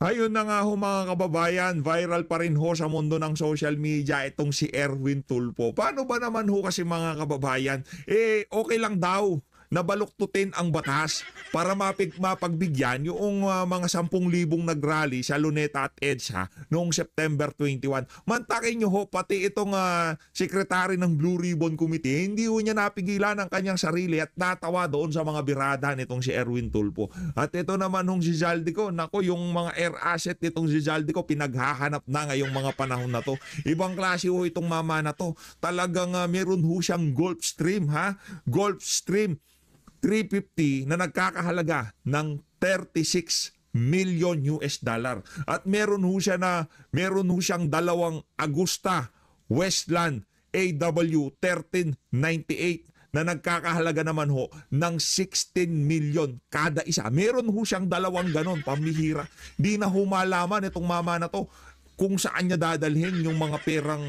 Ayun na nga ho mga kababayan, viral pa rin ho sa mundo ng social media itong si Erwin Tulfo. Paano ba naman ho kasi mga kababayan? Okay lang daw na baluktutin ang batas para mapagbigyan yung mga 10,000 nagrally sa Luneta at EDSA noong September 21. Mantakin nyo ho, pati itong sekretary ng Blue Ribbon Committee, hindi ho niya napigilan ang kanyang sarili at natawa doon sa mga birada nitong si Erwin Tulfo. At ito naman hong si Zaldico, nako yung mga air asset nitong si Zaldico, pinaghahanap na ngayong mga panahon na to. Ibang klase ho itong mama na to. Talagang meron ho siyang Gulfstream, ha? Gulfstream 350 na nagkakahalaga ng 36 million US dollar. At meron ho siyang dalawang Agusta Westland AW 1398 na nagkakahalaga naman ho ng 16 million kada isa. Meron ho siyang dalawang ganon, pamihira. Di na ho malaman itong mama na to kung saan niya dadalhin yung mga perang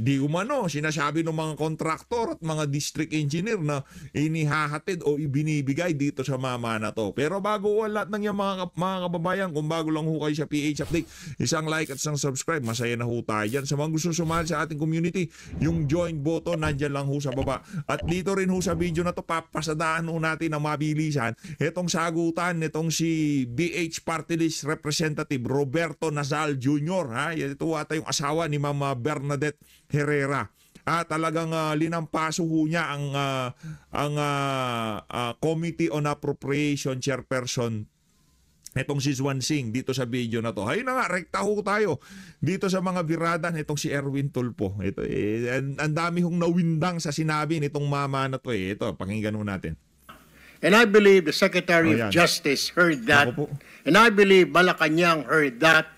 di umano sinasabi ng mga kontraktor at mga district engineer na inihahatid o ibinibigay dito sa mama na to. Pero bago lahat ng yung mga kababayan, kung bago lang ho kayo sa PH Update, isang like at isang subscribe, masaya na ho tayo dyan. Sa mga gusto sumali sa ating community, yung join button nandyan lang ho sa baba. At dito rin ho sa video na to, papasadaan ho natin ang mabilisan itong sagutan nitong si BH Party List Representative Roberto Nazal Jr. ha. Ito ata yung asawa ni Mama Bernadette Herrera. Talagang linampaso ho niya ang Committee on Appropriation Chairperson itong si Juan Singh dito sa video na to. Hay na nga, rekta ho tayo dito sa mga birada nitong si Erwin Tulfo. Ito ang dami hong nawindang sa sinabi nitong mama na to Ito, pakinggan ho natin. And I believe the Secretary of Justice heard that. And I believe Malacanang heard that.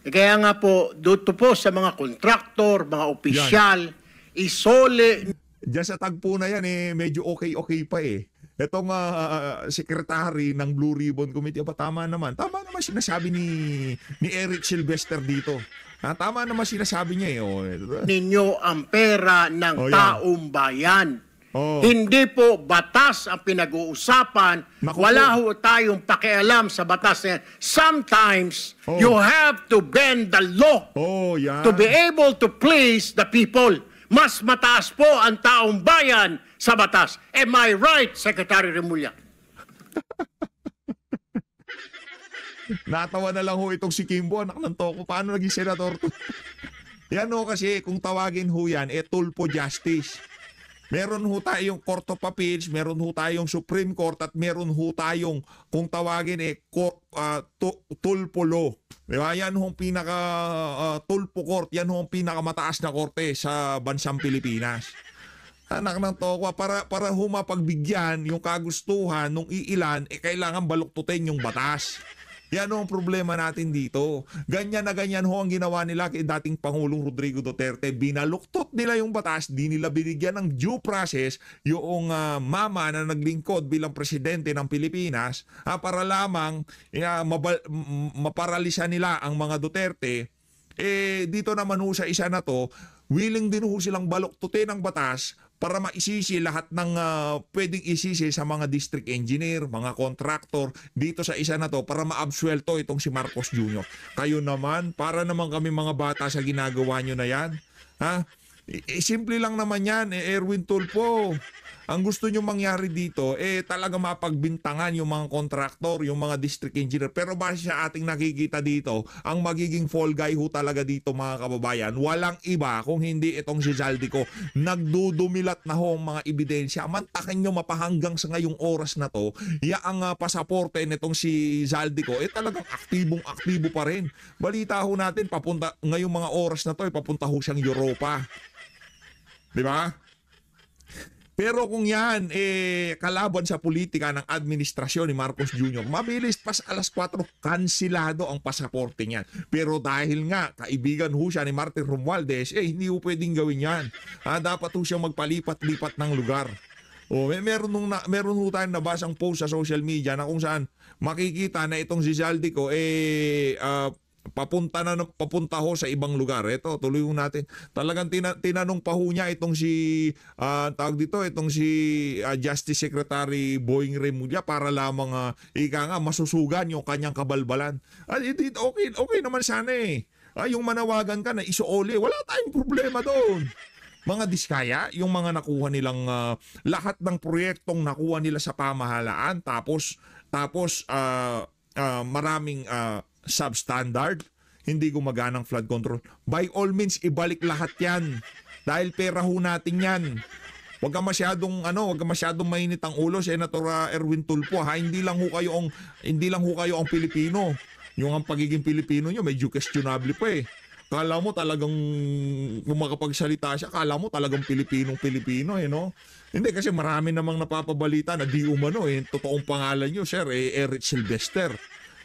Kaya nga po, dito po sa mga kontraktor, mga opisyal, isole. Diyan sa tagpo na yan, medyo okay pa Itong secretary ng Blue Ribbon Committee, tama naman sinasabi ni Eric Sylvester dito. Tama naman sinasabi niya Ninyo ang pera ng taong bayan. Hindi po batas ang pinag-uusapan. Wala ho tayong pakialam sa batas. Sometimes, you have to bend the law to be able to please the people. Mas mataas po ang taong bayan sa batas. Am I right, Secretary Remulla? Natawa na lang ho itong si Kimbo, anak ng toko. Paano naging senador to? Yan kasi, kung tawagin ho yan, Tulfo Justice. Meron ho tayong Court of Appeals, meron ho tayong Supreme Court, at meron ho tayong, kung tawagin Tulfo Law. Diba? Yan hong Tulfo Court, yan hong pinakamataas na korte sa bansang Pilipinas. Anak ng toko, para ho mapagbigyan yung kagustuhan ng iilan, kailangan baluktutin yung batas. Yan ang problema natin dito. Ganyan na ganyan ho ang ginawa nila kay dating Pangulong Rodrigo Duterte. Binaluktot nila yung batas, di nila binigyan ng due process yung mama na naglingkod bilang presidente ng Pilipinas para lamang maparalisa nila ang mga Duterte. Dito naman ho sa isa na to, willing din ho silang baluktutin ang batas para maisisi lahat ng pwedeng isisi sa mga district engineer, mga contractor dito sa isa na to para maabsuelto itong si Marcos Jr. Kayo naman, para naman kami mga bata sa ginagawa nyo na yan. Simple lang naman yan, Erwin Tulfo. Ang gusto nyo mangyari dito, talaga mapagbintangan yung mga kontraktor, yung mga district engineer. Pero base sa ating nakikita dito, ang magiging fall guy ho talaga dito mga kababayan, walang iba kung hindi itong si Zaldico. Nagdudumilat na ho ang mga ebidensya. Mantakin nyo mapahanggang sa ngayong oras na to, ang pasaporte nitong si Zaldico, talagang aktibong-aktibo pa rin. Balita ho natin, papunta ngayong mga oras na to, papunta ho siyang Europa. Diba? Pero kung yan, kalaban sa politika ng administrasyon ni Marcos Jr., mabilis pas alas 4, kansilado ang pasaporte niyan. Pero dahil nga, kaibigan ho siya ni Martin Romualdez, hindi ho pwedeng gawin yan. Dapat ho siyang magpalipat-lipat ng lugar. Meron ho tayong nabasang post sa social media na kung saan makikita na itong si Zaldico, papunta ho sa ibang lugar. Ito, tuloy ho natin. Talagang tinanong pa ho niya itong si tawag dito, itong si Justice Secretary Boying Remulla para lamang ika nga masusugan yung kanyang kabalbalan. Okay naman sana eh. Yung manawagan ka na isuoli, wala tayong problema doon. Mga diskaya, yung mga nakuha nilang lahat ng proyektong nakuha nila sa pamahalaan tapos maraming substandard, hindi gumaganang flood control. By all means, ibalik lahat yan. Dahil pera ho natin yan. Huwag ka masyadong mainit ang ulo, Senator Erwin Tulfo. Hindi lang ho kayo ang Pilipino. Yung ang pagiging Pilipino nyo, medyo questionable pa eh. Kala mo talagang, kung makapagsalita siya, kala mo talagang Pilipinong-Pilipino eh, no? Hindi, kasi marami namang napapabalita na di umano eh. Totoong pangalan nyo, sir, Eric Silvester.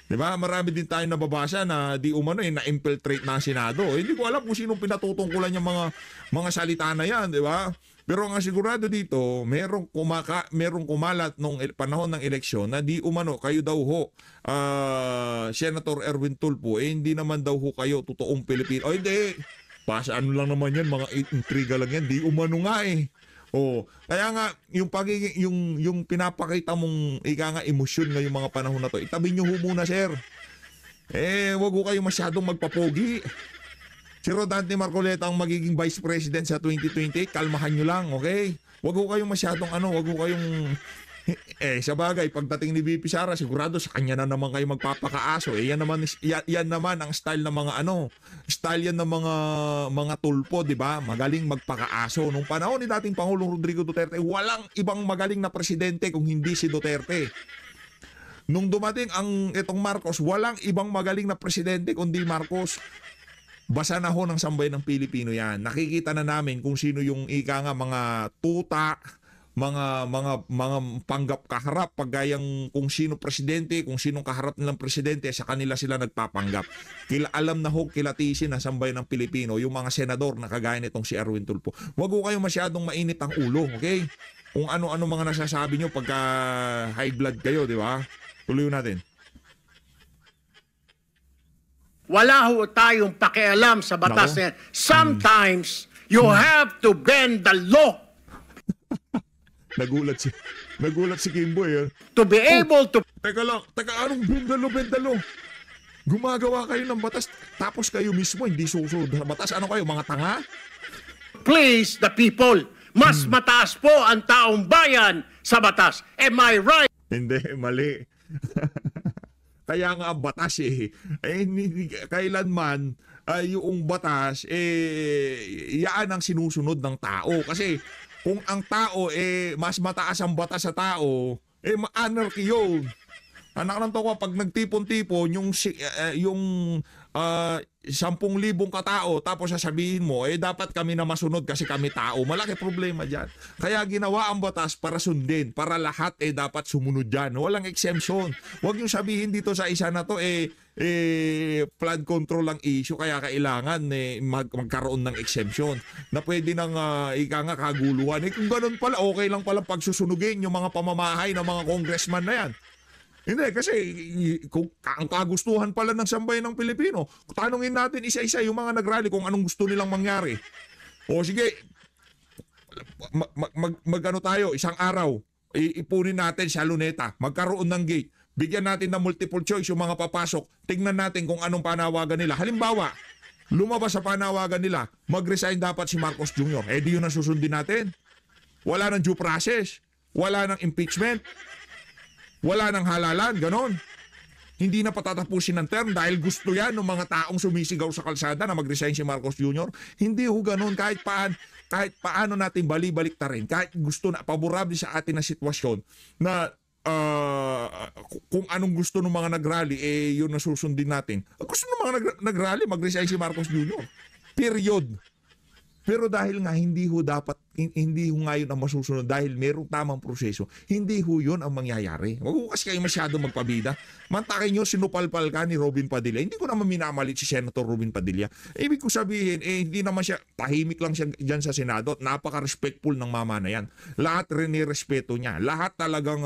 Diba? Marami din tayong nababasa na di umano na-infiltrate na ang Senado. Hindi ko alam kung sinong pinatutungkulan yung mga salita na yan, di ba? Pero ang sigurado dito, merong kumalat nung panahon ng eleksyon na di umano kayo daw ho, Senator Erwin Tulfo, hindi naman daw ho kayo totoong Pilipino. Hindi. Ano lang naman yan, mga intriga lang yan. Di umano nga eh. Kaya nga yung yung pinapakita mong ika nga emosyon ngayong mga panahon na to. Itabi niyo ho muna, sir. Wag ho kayo masyadong magpapogi. Si Rodante Marcoleta ang magiging Vice President sa 2028. Kalmahan niyo lang, okay? Wag ho kayong masyadong wag ho kayong sa bagay, pagdating ni VP Sara, sigurado sa kanya na naman kayo magpapakaaso. Yan naman ang style ng mga style yan ng mga tulpo, di ba? Magaling magpakaaso. Nung panahon ni dating Pangulong Rodrigo Duterte, walang ibang magaling na presidente kung hindi si Duterte. Nung dumating itong Marcos, walang ibang magaling na presidente kundi Marcos. Basa na ho ng sambayan ng Pilipino yan. Nakikita na namin kung sino yung ika nga mga tuta, mga panggap kaharap, pagayang kung sino presidente, kung sinong kaharap nilang presidente, sa kanila sila nagpapanggap. Alam na ho, kilatisin ng sambayan ng Pilipino, yung mga senador na kagaya nitong si Erwin Tulfo. Huwag ho kayong masyadong mainit ang ulo, okay? Kung ano-ano mga nasasabi nyo pagka high blood kayo, di ba? Tuloy natin. Wala ho tayong pakialam sa batas na yan. Sometimes, you have to bend the law. Nagulat si Kimboy. To be able to... Teka, anong bendalo? Gumagawa kayo ng batas, tapos kayo mismo hindi susunod sa batas. Ano kayo, mga tanga? Please the people. Mas mataas po ang taong bayan sa batas. Am I right? Hindi, mali. Kaya nga ang batas kailanman yung batas yaan ang sinusunod ng tao. Kasi kung ang tao mas mataas ang batas sa tao, ma-anarchy yun. Anak ng toko, pag nagtipon-tipon yung 10,000 katao, tapos sasabihin mo, dapat kami na masunod kasi kami tao. Malaki problema dyan. Kaya ginawa ang batas para sundin, para lahat dapat sumunod dyan. Walang exemption. Huwag yung sabihin dito sa isa na to, flood control ang issue, kaya kailangan magkaroon ng exemption na pwede nang ika nga kaguluhan. Kung ganun pala, okay lang pala pagsusunugin yung mga pamamahay ng mga congressman na yan. Hindi, kasi kung ang kagustuhan pala ng sambayan ng Pilipino, tanungin natin isa-isa yung mga nagrally kung anong gusto nilang mangyari. O sige, magano tayo, isang araw, ipunin natin sa Luneta, magkaroon ng gate, bigyan natin ng multiple choice yung mga papasok, tingnan natin kung anong panawagan nila. Halimbawa, lumabas sa panawagan nila, mag-resign dapat si Marcos Jr. Di yun ang susundin natin. Wala ng due process, wala ng impeachment, wala nang halalan, ganon. Hindi na patatapusin ng term dahil gusto yan ng mga taong sumisigaw sa kalsada na mag-resign si Marcos Jr. Hindi ho ganon. Kahit paano natin balik ta rin, kahit gusto na, paborable sa atin na sitwasyon na kung anong gusto ng mga nagrally, yun na susundin natin. Gusto ng mga nagrally, mag-resign si Marcos Jr. Period. Pero dahil nga hindi ho dapat hindi ho ngayon ang masusunod dahil merong tamang proseso, hindi ho yun ang mangyayari. Huwag ho kasi kayo masyado magpabida. Mantakin nyo, sinupalpal ka ni Robin Padilla. Hindi ko naman minamalit si Senator Robin Padilla. Ibig ko sabihin, hindi naman siya, tahimik lang siya dyan sa Senado at napaka-respectful ng mama na yan. Lahat rin respeto niya. Lahat talagang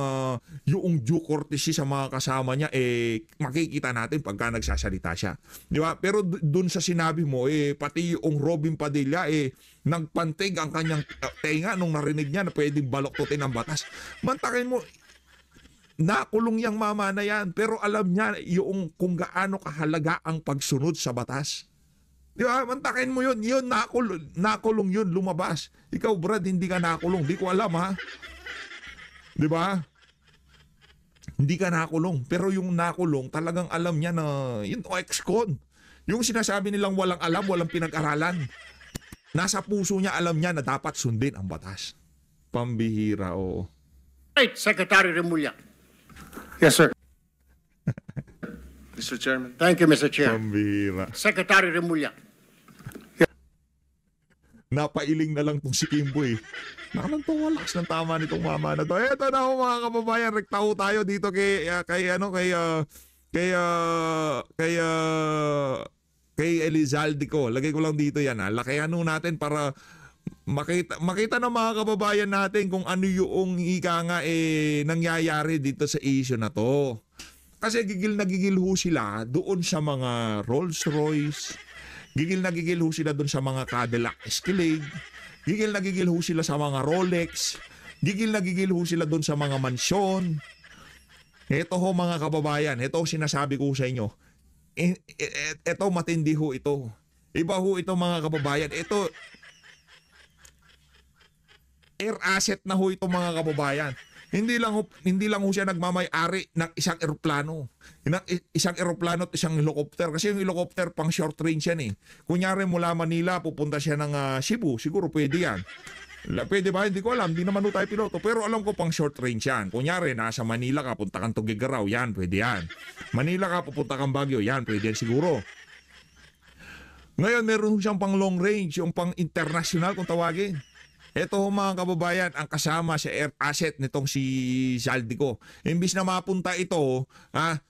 yung due courtesy sa mga kasama niya, makikita natin pagka nagsasalita siya. Di ba? Pero dun sa sinabi mo, pati yung Robin Padilla, nagpantig ang kanyang tenga nung narinig niya na pwedeng baloktutin ang batas. Mantakin mo, nakulong yang mama na yan, pero alam niya yung kung gaano kahalaga ang pagsunod sa batas. Di ba? Mantakin mo yun, nakulong yun, lumabas. Ikaw, Brad, hindi ka nakulong. Di ko alam, ha? Di ba? Hindi ka nakulong. Pero yung nakulong, talagang alam niya na, yun, ex-con. Yung sinasabi nilang walang alam, walang pinag-aralan. Nasa puso niya, alam niya na dapat sundin ang batas. Pambihira, oo. Right, Secretary Remulla. Yes, sir. Mr. Chairman. Thank you, Mr. Chair. Pambihira. Secretary Remulla. Napailing na lang tong si Kimboy. Nakalantong lakas ng tama nitong mama na to. Eto na ho mga kababayan, rektaho tayo dito kay Elizalde ko. Lagay ko lang dito yan, ha. Lakihan natin para makita ng mga kababayan natin kung ano yung ika nga nangyayari dito sa issue na to. Kasi gigil na gigil ho sila doon sa mga Rolls Royce. Gigil na gigil ho sila doon sa mga Cadillac Escalade. Gigil na gigil ho sila sa mga Rolex. Gigil na gigil ho sila doon sa mga mansyon. Ito ho mga kababayan, ito sinasabi ko sa inyo. Ito matindi ho ito. Iba ho ito mga kababayan. Ito air asset na ho ito mga kababayan. Hindi lang ho siya nagmamay-ari ng isang eroplano. Isang eroplano at isang helicopter. Kasi yung helicopter pang short range yan eh. Kunyari mula Manila pupunta siya ng Cebu, siguro pwede yan. Pwede ba? Hindi ko alam. Hindi naman tayo piloto. Pero alam ko pang short range yan. Kunyari, nasa Manila ka, punta kang Tuguegarao. Yan, pwede yan. Manila ka, pupunta kang Baguio. Yan, pwede yan siguro. Ngayon, meron siyang pang long range, yung pang international kung tawagin. Ito mga kababayan, ang kasama sa air asset nitong si Zaldico. Imbis na mapunta ito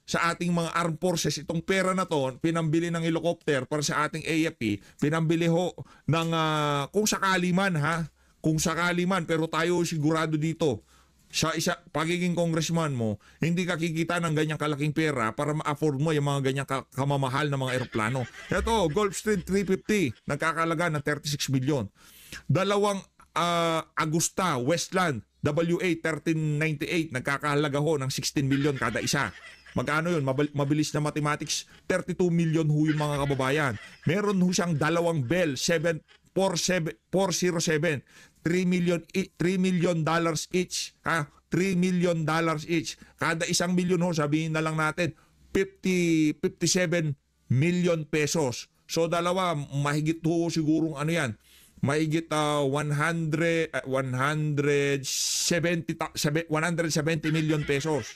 sa ating mga armed forces, itong pera na to, pinambili ng helicopter para sa ating AFP, pinambili ho ng kung sakali man, pero tayo sigurado dito, sa pagiging congressman mo, hindi ka kikita ng ganyang kalaking pera para ma-afford mo yung mga ganyang kamamahal na mga eroplano. Ito, Gulfstream 350, nagkakalaga ng 36 million. Dalawang Agusta Westland WA 1398, nagkakahalaga ho ng 16 million kada isa. Magkano yun? Mabilis na mathematics, 32 million ho yung mga kababayan. Meron ho siyang dalawang Bell 407, 3 million dollars each. 3 million dollars each. Kada isang milyon ho, sabihin na lang natin, 57 million pesos. So dalawa, mahigit ho sigurong ano yan, mahigit 170 million pesos.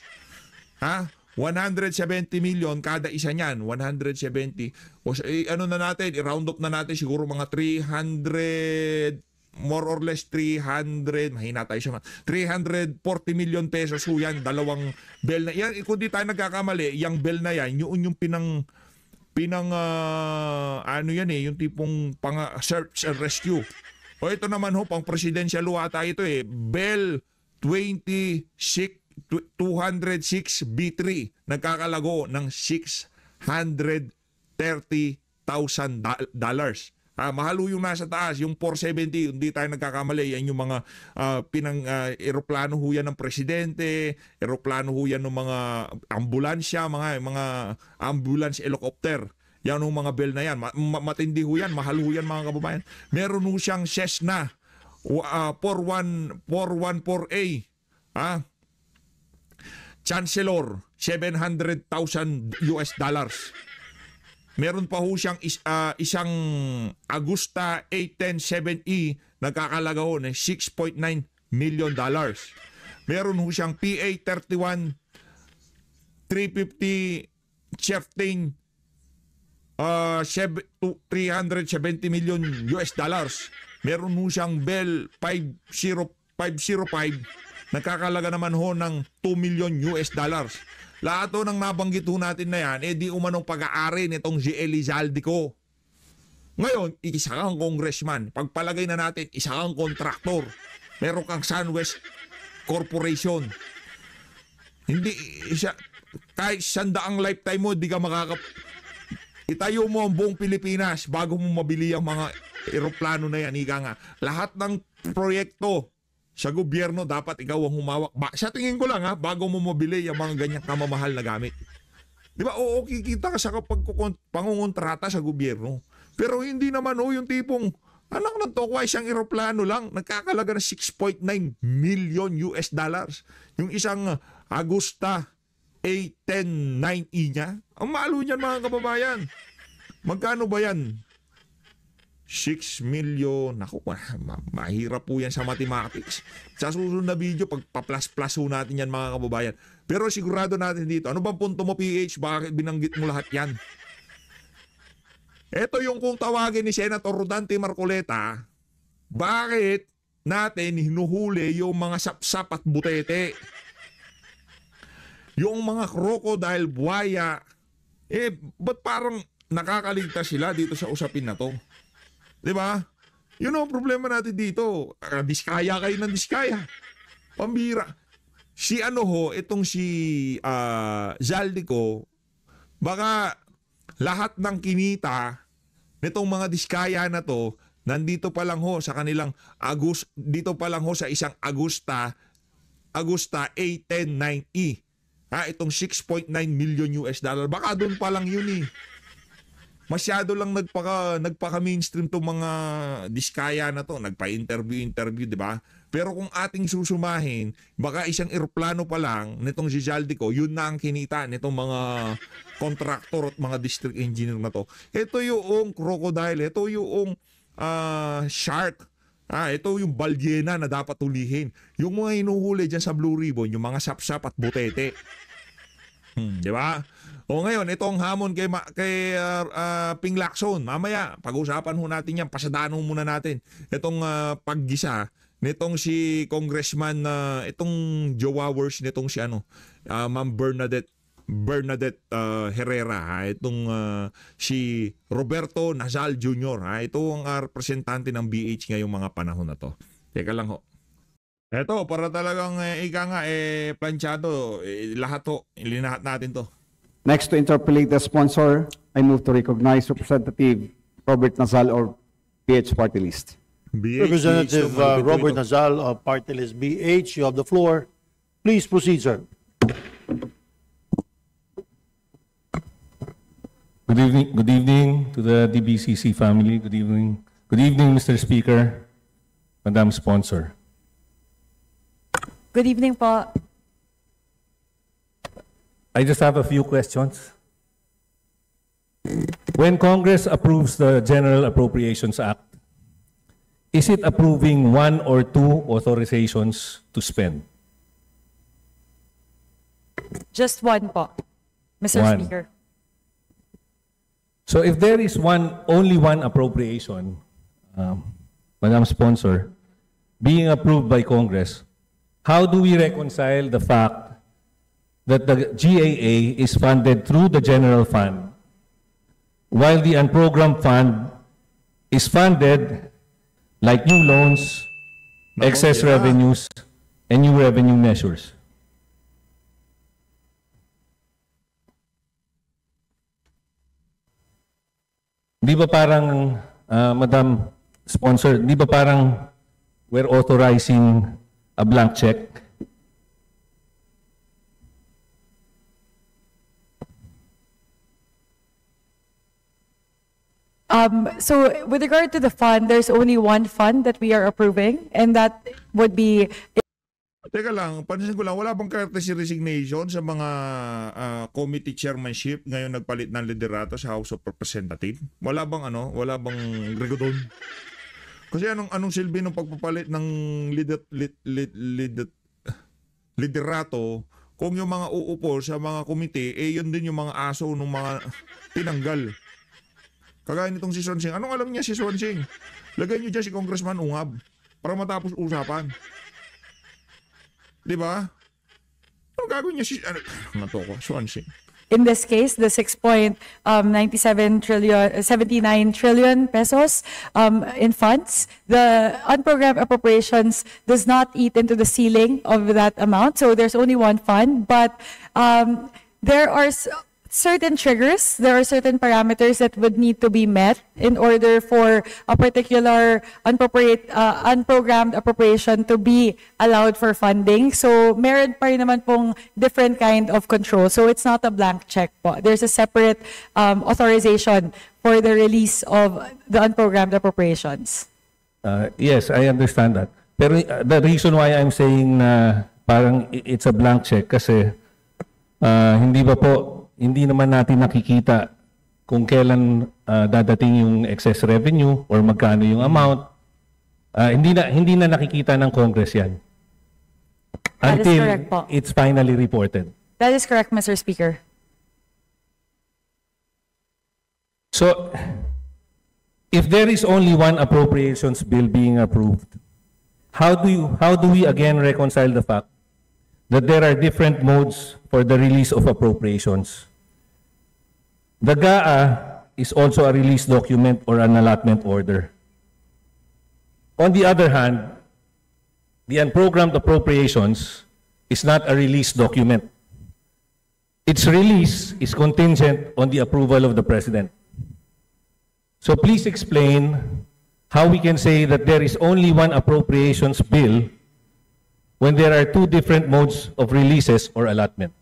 170 million kada isa niyan, 170. O ano na natin, i-round up na natin siguro mga 300, more or less 300, mahina tayo siya, 340 million pesos ho yan, dalawang Bell na yan. Kung di tayo nagkakamali, yung Bell na yan, yung pinang ano yan yung tipong pang search and rescue. O ito naman ho, pang presidential ata ito Bell 206 B3, nagkakalago ng $630,000. Mahal yung nasa taas, yung 470, hindi tayo nagkakamali, yan yung mga eroplano ho yan ng presidente, eroplano ho yan ng mga ambulansya, mga ambulance helicopter. Yan yung mga Bell na yan. Matindi ho yan, mahal ho yan mga kababayan. Meron ho siyang Cessna 414A. Chancellor, $700,000. Meron pa ho siyang isang Agusta A107E, nagkakalaga ho ng $6.9 million. Meron ho siyang PA-31 350 Chieftain, $370 million. Meron ho siyang Bell 50505, nagkakalaga naman ho ng 2 million US dollars. Lahat ho ng nabanggit ho natin na yan, di umanong pag-aari nitong si Elizalde. Ngayon, isa kang congressman. Pagpalagay na natin, isa kang kontraktor. Meron kang SunWest Corporation. Hindi, kahit 100 lifetime mo, di ka itayo mo ang buong Pilipinas bago mo mabili ang mga eroplano na yan. Ika nga, lahat ng proyekto sa gobyerno dapat ikaw ang humawak. Sa tingin ko lang bago mo mabili ang mga ganyang kamamahal na gamit. Di ba? Oo, kikita ka sa kapag pangungontrata sa gobyerno. Pero hindi naman yung tipong anak ng tokwa, isang eroplano lang, nagkakalaga ng 6.9 million US dollars. Yung isang Agusta A109E niya. Ang malo niyan mga kababayan. Magkano ba yan? 6 million. Naku, mahirap po yan sa mathematics. Sa susunod na video, pagpa-plus-plus natin yan mga kababayan. Pero sigurado natin dito. Ano bang punto mo, PH? Bakit binanggit mo lahat yan? Ito yung kung tawagin ni Senator Rodante Marcoleta, bakit natin hinuhuli yung mga sapsap at butete? Yung mga crocodile, buhaya, ba't parang nakakaligtas sila dito sa usapin na to? Diba? Yun ang problema natin dito. Diskaya kayo ng diskaya. Pambira. Itong si Zaldico, baka lahat ng kinita nitong mga diskaya na to, nandito pa lang ho sa kanilang dito pa lang ho sa isang Agusta A109E. Itong 6.9 million US dollar. Baka doon pa lang yun Masyado lang nagpaka-mainstream tong mga diskaya na to. Nagpa-interview, di ba? Pero kung ating susumahin, baka isang eroplano pa lang nitong si Zaldico, yun na ang kinita nitong mga contractor at mga district engineer na to. Ito yung crocodile, ito yung shark, ito yung balyena na dapat tulihin. Yung mga hinuhuli dyan sa Blue Ribbon, yung mga sapsap at butete. Di ba? O ngayon, ito ang hamon kay Ping Lacson. Mamaya, pag-usapan ho natin yan. Pasadaan ho muna natin. Itong paggisa nitong si Congressman, itong jowawers nitong si Ma'am Bernadette Herrera. Itong si Roberto Nazal Jr. Ito ang representante ng BH ngayong mga panahon na to. Teka lang ho. Ito, para talagang planchado. Lahat ho. Ilinahat natin to. Next to interpolate the sponsor, I move to recognize Representative Robert Nazal or PH Party List. Representative Robert Nazal of Party List BH, you have the floor. Please proceed, sir. Good evening to the DBCC family. Good evening, Mr. Speaker, Madam Sponsor. Good evening po. I just have a few questions. When Congress approves the General Appropriations Act, is it approving one or two authorizations to spend? Just one po, Mr. One. Speaker. So if there is only one appropriation, Madam Sponsor, being approved by Congress, how do we reconcile the fact that the GAA is funded through the general fund, while the unprogrammed fund is funded like new loans, excess revenues, and new revenue measures? Di ba parang, Madam Sponsor, di ba parang we're authorizing a blank check? So with regard to the fund, there's only one fund that we are approving, and that would be... Teka lang, pansin ko lang, wala bang courtesy resignation sa mga committee chairmanship ngayon nagpalit ng liderato sa House of Representatives? Wala bang regodon? Kasi anong silbi ng pagpapalit ng liderato kung yung mga uupo sa mga komite, yun din yung mga aso ng mga tinanggal. Kagaya nitong si Sonsing. Anong alam niya si Sonsing? Lagay niyo dyan si Congressman Ungab para matapos usapan. Di ba? Anong gagawin niya si... Ano to ko? Sonsing. In this case, the 6.97 trillion, 79 trillion pesos in funds, the unprogrammed appropriations does not eat into the ceiling of that amount. So there's only one fund, but there are certain triggers, there are certain parameters that would need to be met in order for a particular unprogrammed appropriation to be allowed for funding. So meron pa rin naman pong different kind of control. So it's not a blank check po. There's a separate authorization for the release of the unprogrammed appropriations. Yes, I understand that. Pero the reason why I'm saying na parang it's a blank check kasi hindi naman natin nakikita kung kailan dadating yung excess revenue or magkano yung amount. Hindi na nakikita ng Congress yan. That is Until correct po. it's finally reported. That is correct, Mr. Speaker. So, if there is only one appropriations bill being approved, how do we again reconcile the fact that there are different modes for the release of appropriations? The GAA is also a release document or an allotment order. On the other hand, the unprogrammed appropriations is not a release document. Its release is contingent on the approval of the President. So please explain how we can say that there is only one appropriations bill when there are two different modes of releases or allotment.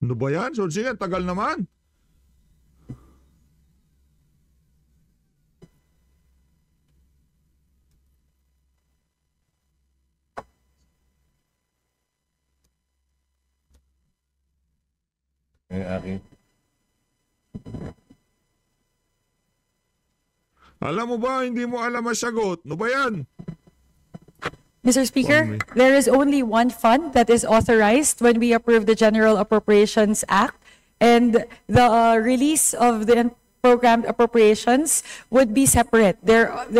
Ano ba yan? Sonsing, ang tagal naman. Okay. Alam mo ba, hindi mo alam ang sagot. Ano ba yan? Mr. Speaker, there is only one fund that is authorized when we approve the General Appropriations Act, and the release of the programmed appropriations would be separate. There's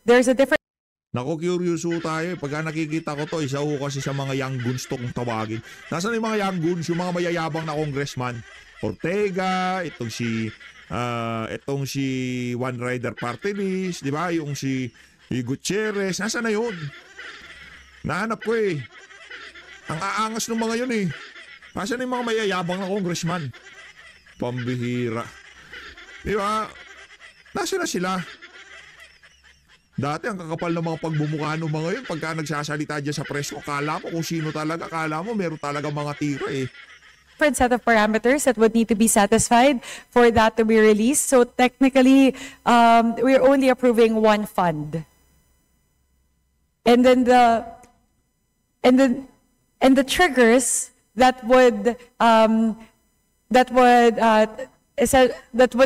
a different. Naku, curious ho tayo. Pagka nakikita ko to, isa ho kasi sa mga young goons to kung tawagin. Nasaan yung mga young goons, yung mga mayayabang na congressman? Ortega, itong si One Rider Party List, di ba? Yung si Gutierrez, nasaan na yun? Nahanap ko eh. Ang aangas ng mga yun eh. Nasaan yung mga mayayabang na congressman? Pambihira. Di ba? Nasaan na sila? Dati ang kakapal ng mga pagbumukha ng mga yun, pagka nagsasalita dyan sa press, akala mo kung sino talaga, akala mo meron talaga mga tira eh. Different set of parameters that would need to be satisfied for that to be released. So technically, we're only approving one fund. And then the triggers that would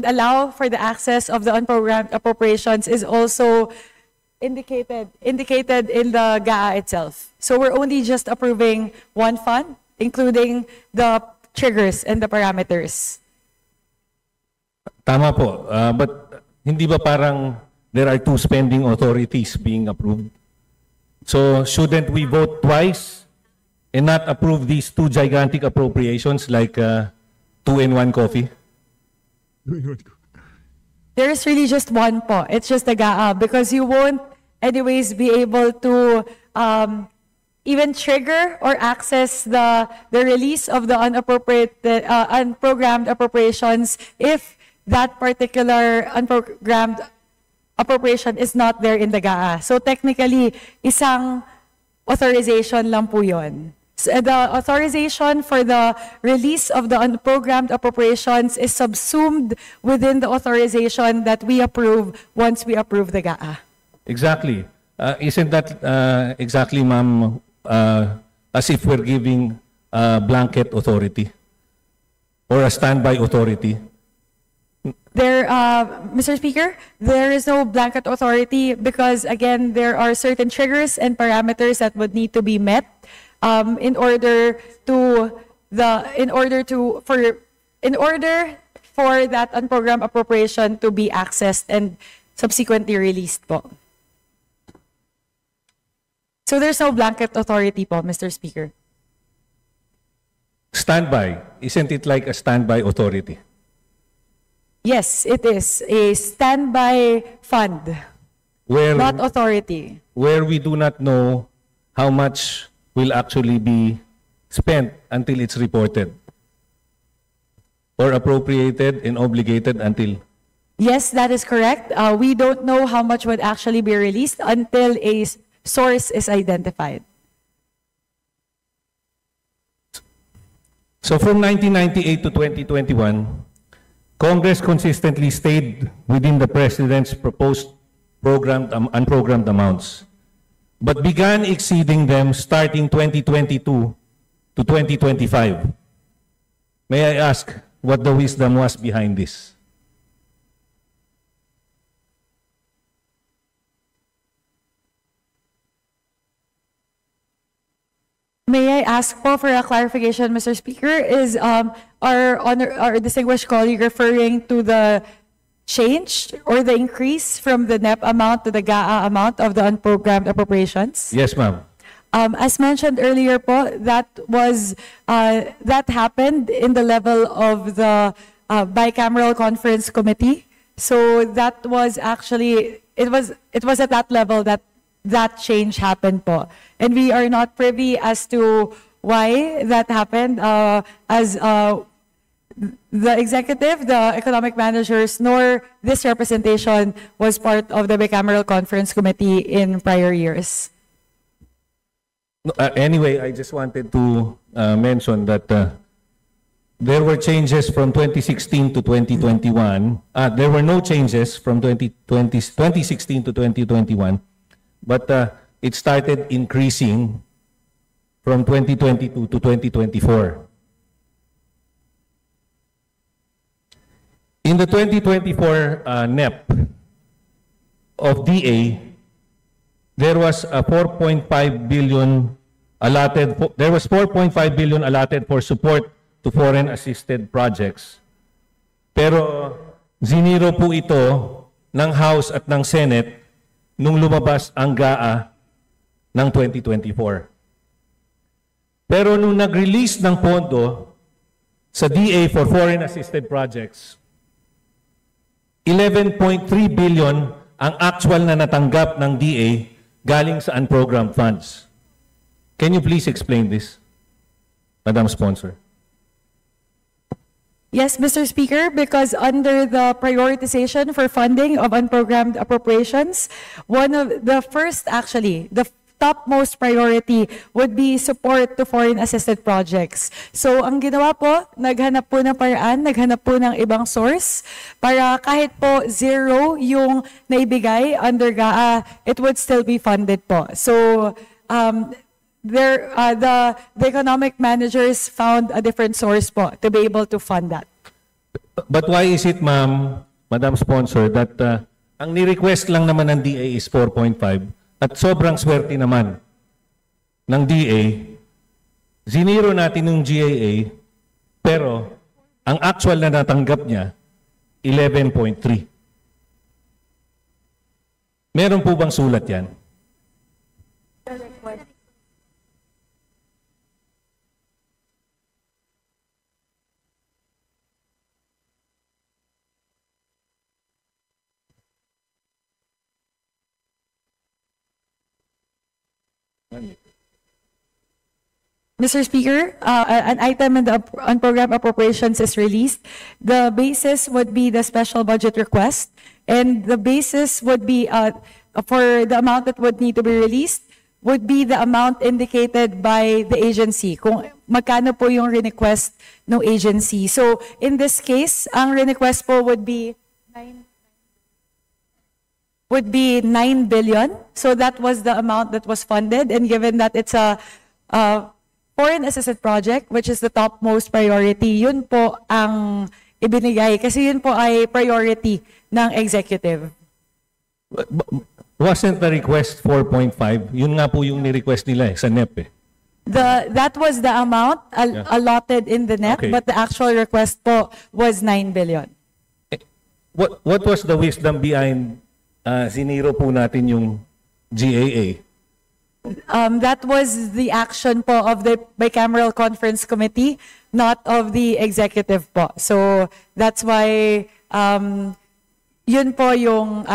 allow for the access of the unprogrammed appropriations is also indicated in the GAA itself. So we're only just approving one fund, including the triggers and the parameters. Tama po. But hindi ba parang there are two spending authorities being approved? So shouldn't we vote twice and not approve these two gigantic appropriations like 2-in-1 coffee? There is really just one po. It's just the GAA because you won't anyways be able to even trigger or access the release of the unprogrammed appropriations if that particular unprogrammed appropriation is not there in the GAA. So technically, isang authorization lang po yun. So the authorization for the release of the unprogrammed appropriations is subsumed within the authorization that we approve once we approve the GAA. Exactly. Isn't that exactly, ma'am, as if we're giving blanket authority? or a standby authority? Mr. Speaker, there is no blanket authority because, again, there are certain triggers and parameters that would need to be met in order for that unprogrammed appropriation to be accessed and subsequently released po. So there's no blanket authority po, Mr. Speaker. Standby, isn't it like a standby authority? Yes, it is a standby fund, not authority. Where we do not know how much will actually be spent until it's reported, or appropriated and obligated until. Yes, that is correct. We don't know how much would actually be released until a source is identified. So from 1998 to 2021, Congress consistently stayed within the President's proposed programmed, unprogrammed amounts, but began exceeding them starting 2022 to 2025. May I ask what the wisdom was behind this? May I ask po for a clarification, Mr. Speaker? Is our distinguished colleague referring to the change or the increase from the NEP amount to the GAA amount of the unprogrammed appropriations? Yes, ma'am. As mentioned earlier po, that happened in the level of the bicameral conference committee. So that was actually, it was at that level that change happened po. And we are not privy as to why that happened, as the executive, the economic managers, nor this representation was part of the bicameral conference committee in prior years. Anyway, I just wanted to mention that there were changes from 2016 to 2021. There were no changes from 2016 to 2021, but it started increasing from 2022 to 2024. In the 2024 NEP of DA, there was a 4.5 billion allotted. There was 4.5 billion allotted for support to foreign assisted projects. Pero ziniro po ito ng House at ng Senate nung lumabas ang GAA ng 2024. Pero nung nag-release ng pondo sa DA for foreign assisted projects, 11.3 billion ang actual na natanggap ng DA galing sa unprogrammed funds. Can you please explain this, Madam Sponsor? Yes, Mr. Speaker, because under the prioritization for funding of unprogrammed appropriations, one of the first, actually, the topmost priority would be support to foreign assisted projects. So ang ginawa po, naghanap po ng paraan, naghanap po ng ibang source para kahit po zero yung naibigay under GAA, it would still be funded po. So the economic managers found a different source po to be able to fund that. But why is it, ma'am, Madam Sponsor, that ang ni-request lang naman ng DA is 4.5 at sobrang swerte naman ng DA, ziniro natin yung GAA, pero ang actual na natanggap niya, 11.3. Meron po bang sulat yan? Mr. Speaker, an item in the unprogrammed appropriations is released. The basis would be the special budget request, and the basis would be for the amount that would need to be released would be the amount indicated by the agency, kung magkano po yung request ng agency. So in this case, ang request po would be 9 billion. So that was the amount that was funded, and given that it's a foreign assisted project, which is the topmost priority, yun po ang ibinigay kasi yun po ay priority ng executive. Wasn't the request 4.5? Yun nga po yung ni-request nila sa NEP eh. That was the amount allotted in the NEP, Okay. but the actual request po was 9 billion. What was the wisdom behind ziniro po natin yung GAA? That was the action po of the bicameral conference committee, not of the executive po. So that's why yun po yung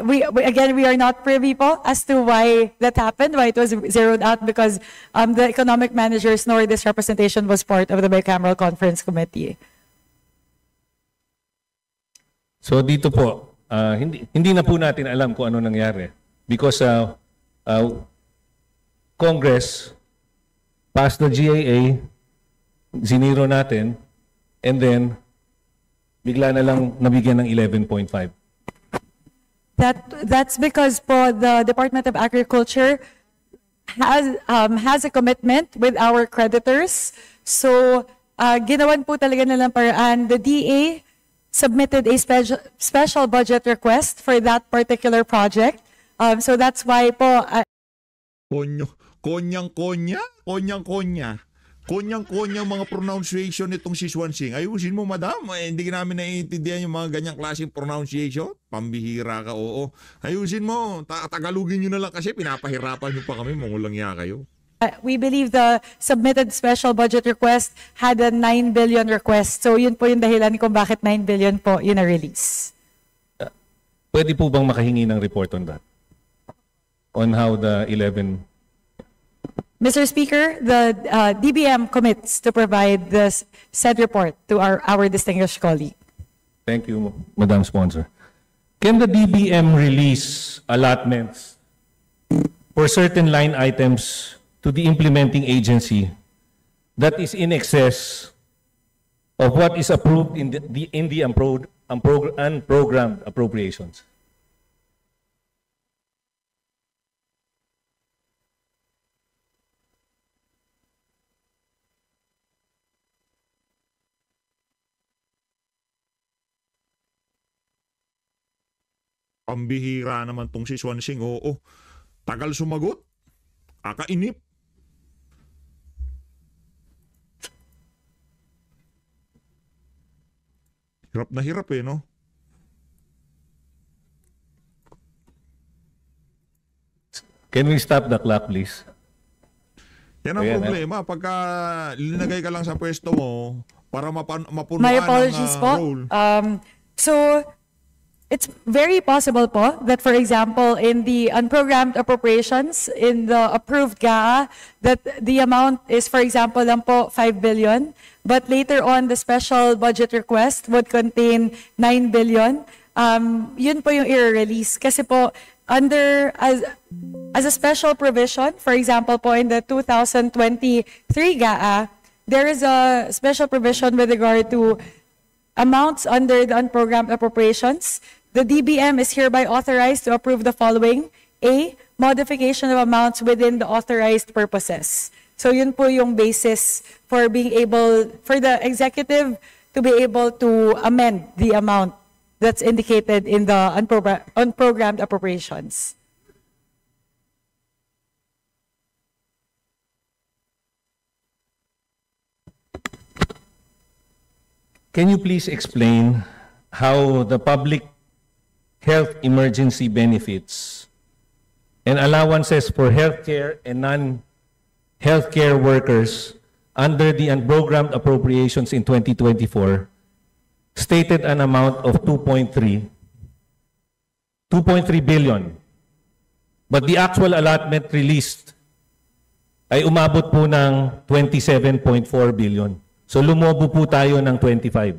we are not privy po as to why that happened, why it was zeroed out, because the economic managers nor this representation was part of the bicameral conference committee. So dito po, hindi na po natin alam kung ano nangyari because Congress passed the GAA, ziniro natin, and then bigla na lang nabigyan ng 11.5. That's because po the Department of Agriculture has a commitment with our creditors. So ginawan po talaga nilang paraan. The DA submitted a special budget request for that particular project. So that's why po Konyang mga pronunciation nitong si Swansing. Ayusin mo, madam. Hindi namin naiintindihan yung mga ganyang klaseng pronunciation. Pambihira ka, oo. Ayusin mo. Tagalogin nyo na lang kasi pinapahirapan nyo pa kami. Mangulangya kayo. we believe the submitted special budget request had a 9 billion request. So yun po yung dahilan kung bakit 9 billion po yun na-release. Pwede po bang makahingi ng report on that? On how the 11... Mr. Speaker, the DBM commits to provide this said report to our distinguished colleague. Thank you, Madam Sponsor. Can the DBM release allotments for certain line items to the implementing agency that is in excess of what is approved in the unprogrammed appropriations? Pambihira naman tong si Swansing. Oo. Tagal sumagot. Kakainip. Hirap na hirap eh, no? Can we stop the clock, please? Yan ang Ayan, problema. Pagka linagay ka lang sa pwesto mo para mapunuan My ng apologies po. role. So, it's very possible po that, for example, in the unprogrammed appropriations, in the approved GAA, that the amount is, for example, lang po 5 billion, but later on, the special budget request would contain 9 billion. Yun po yung i-release. Kasi po, as a special provision, for example po, in the 2023 GAA, there is a special provision with regard to amounts under the unprogrammed appropriations. The DBM is hereby authorized to approve the following. A, modification of amounts within the authorized purposes. So yun po yung basis for for the executive to be able to amend the amount that's indicated in the unprogrammed appropriations. Can you please explain how the public health emergency benefits and allowances for healthcare and non-healthcare workers under the unprogrammed appropriations in 2024 stated an amount of 2.3 billion, but the actual allotment released ay umabot po ng 27.4 billion. So lumobo po tayo ng 25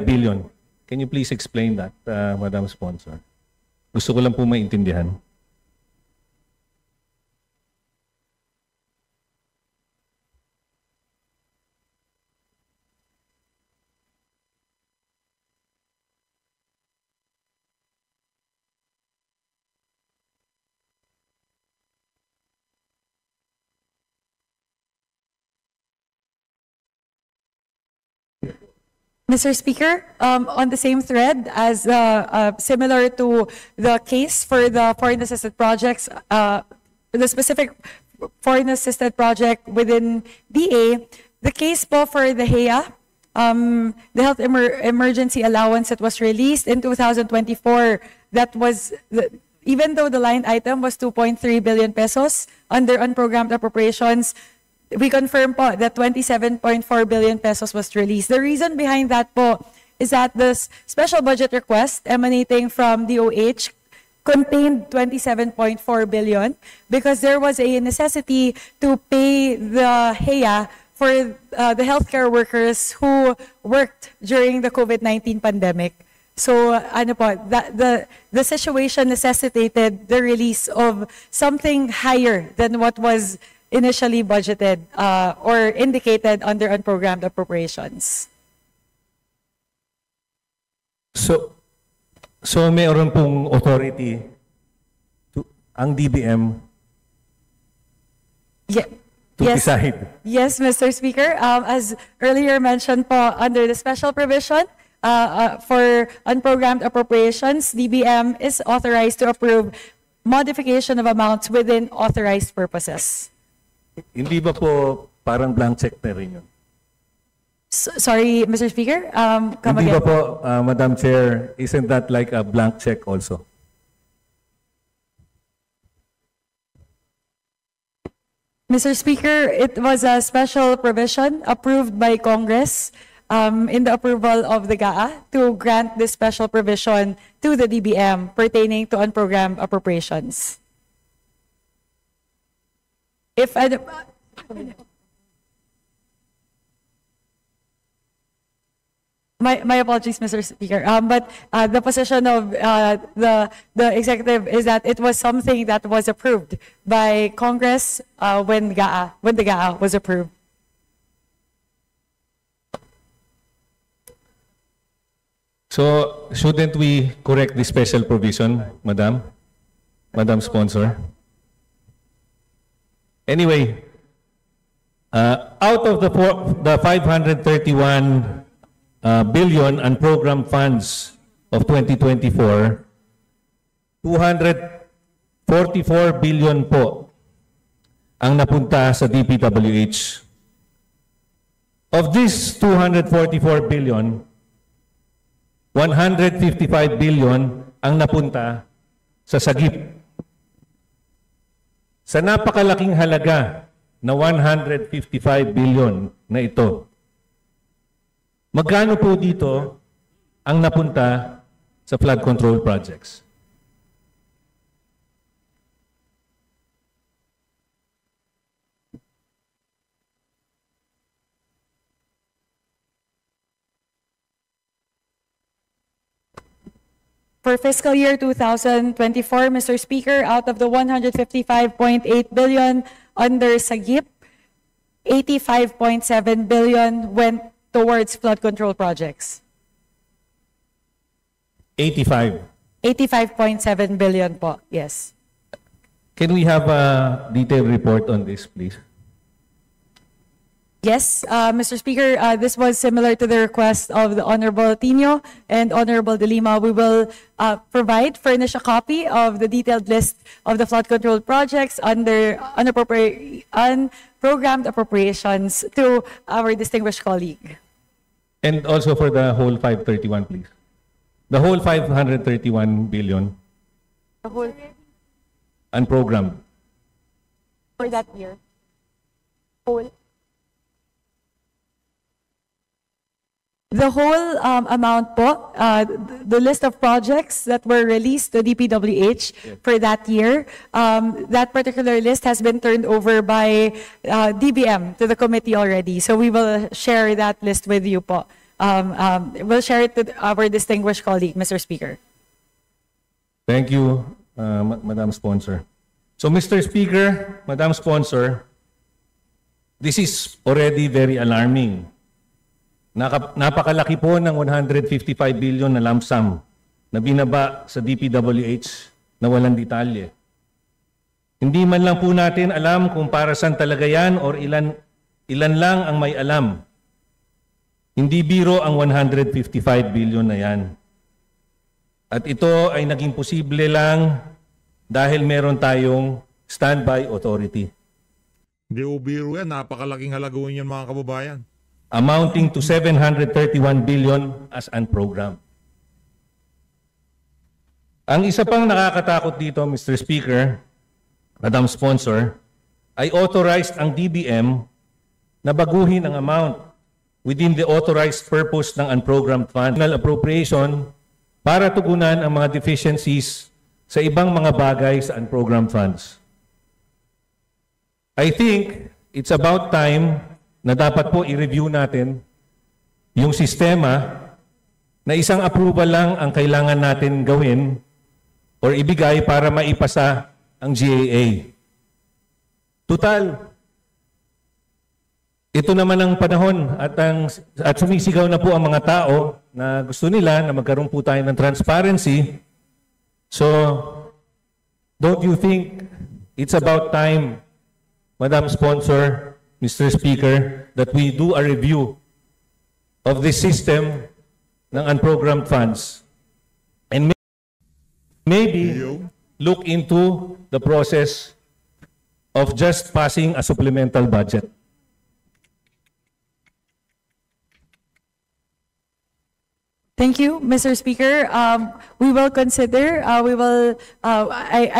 billion. Can you please explain that, Madam Sponsor? Gusto ko lang po maintindihan. Mr. Speaker, on the same thread as similar to the case for the foreign assisted projects, the specific foreign assisted project within DA, the case po for the HEA, the health emergency allowance that was released in 2024, that was, even though the line item was 2.3 billion pesos under unprogrammed appropriations, we confirm po that 27.4 billion pesos was released. The reason behind that po is that this special budget request emanating from DOH contained 27.4 billion because there was a necessity to pay the HEA for the healthcare workers who worked during the COVID-19 pandemic. So ano po, the situation necessitated the release of something higher than what was initially budgeted or indicated under unprogrammed appropriations. So mayroon pong authority ang DBM to decide. Yes, Mr. Speaker. As earlier mentioned po, under the special provision for unprogrammed appropriations, DBM is authorized to approve modification of amounts within authorized purposes. Hindi ba po parang blank check na rin yun? Sorry, Mr. Speaker. Come Hindi again. ba po, Madam Chair, isn't that like a blank check also? Mr. Speaker, it was a special provision approved by Congress in the approval of the GAA to grant this special provision to the DBM pertaining to unprogrammed appropriations. If my apologies, Mr. Speaker. But the position of the executive is that it was something that was approved by Congress when the GAA was approved. So, shouldn't we correct the special provision, Madam Sponsor? Anyway, out of the 531 billion unprogrammed funds of 2024, 244 billion po ang napunta sa DPWH. Of this 244 billion, 155 billion ang napunta sa sagip. Sa napakalaking halaga na 155 billion na ito, magkano po dito ang napunta sa flood control projects? For fiscal year 2024, Mr. Speaker, out of the 155.8 billion under SAGIP, 85.7 billion went towards flood control projects. 85. 85.7 billion po, yes. Can we have a detailed report on this, please? Yes, Mr. Speaker, this was similar to the request of the Honorable Tino and Honorable De Lima. We will furnish a copy of the detailed list of the flood control projects under unprogrammed appropriations to our distinguished colleague. And also for the whole 531, please. The whole 531 billion The whole unprogrammed. for that year. Whole. The whole amount po, the list of projects that were released to DPWH for that year, that particular list has been turned over by DBM to the committee already. So we will share that list with you po. We'll share it to our distinguished colleague, Mr. Speaker. Thank you, Madam Sponsor. So, Mr. Speaker, Madam Sponsor, this is already very alarming. Napakalaki po ng 155 billion na lump sum na binaba sa DPWH na walang detalye. Hindi man lang po natin alam kung para saan talaga yan or ilan lang ang may alam. Hindi biro ang 155 billion na yan. At ito ay naging posible lang dahil meron tayong standby authority. Hindi biro yan. Napakalaking halaguin yan mga kababayan. Amounting to 731 billion as unprogrammed. Ang isa pang nakakatakot dito, Mr. Speaker, Madam Sponsor, ay authorized ang DBM na baguhin ang amount within the authorized purpose ng unprogrammed fund. Appropriation para tugunan ang mga deficiencies sa ibang mga bagay sa unprogrammed funds. I think it's about time na dapat po i-review natin yung sistema na isang approval lang ang kailangan natin gawin or ibigay para maipasa ang GAA. Total, ito naman ang panahon at sumisigaw na po ang mga tao na gusto nila na magkaroon po tayo ng transparency. So, don't you think it's about time, Madam Sponsor, Mr. Speaker, that we do a review of this system ng unprogrammed funds and maybe look into the process of just passing a supplemental budget. Thank you, Mr. Speaker. We will consider, I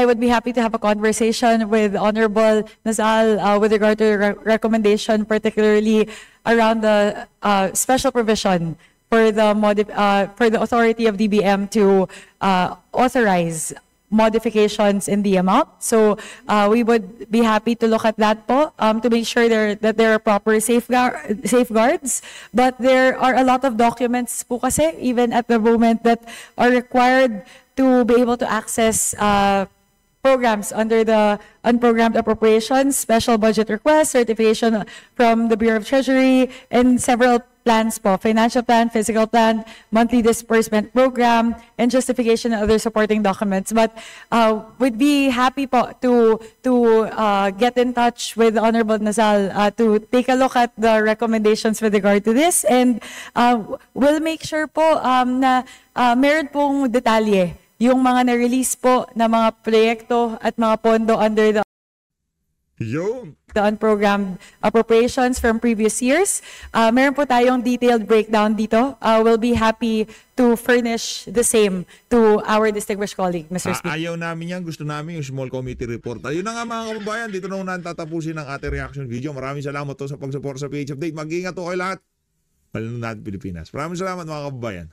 would be happy to have a conversation with Honorable Nazal with regard to the recommendation, particularly around the special provision for the authority of DBM to authorize modifications in the amount. So we would be happy to look at that po to make sure that there are proper safeguards. But there are a lot of documents po kasi even at the moment that are required to be able to access programs under the unprogrammed appropriations, special budget request, certification from the Bureau of Treasury, and several plans po, financial plan, physical plan, monthly disbursement program, and justification and other supporting documents. But we'd be happy po to get in touch with the Honorable Nazal to take a look at the recommendations with regard to this, and we'll make sure po na meron pong detalye yung mga na-release po na mga proyekto at mga pondo under the unprogrammed appropriations from previous years. Meron po tayong detailed breakdown dito. We'll be happy to furnish the same to our distinguished colleague, Mr. Speaker. Ayaw namin yan. Gusto namin yung small committee report. Ayun na nga mga kababayan. Dito na muna tatapusin ang ating reaction video. Maraming salamat to sa pag-support sa PH Update. Mag-iingat to kayo lahat. Palunod natin Pilipinas. Maraming salamat mga kababayan.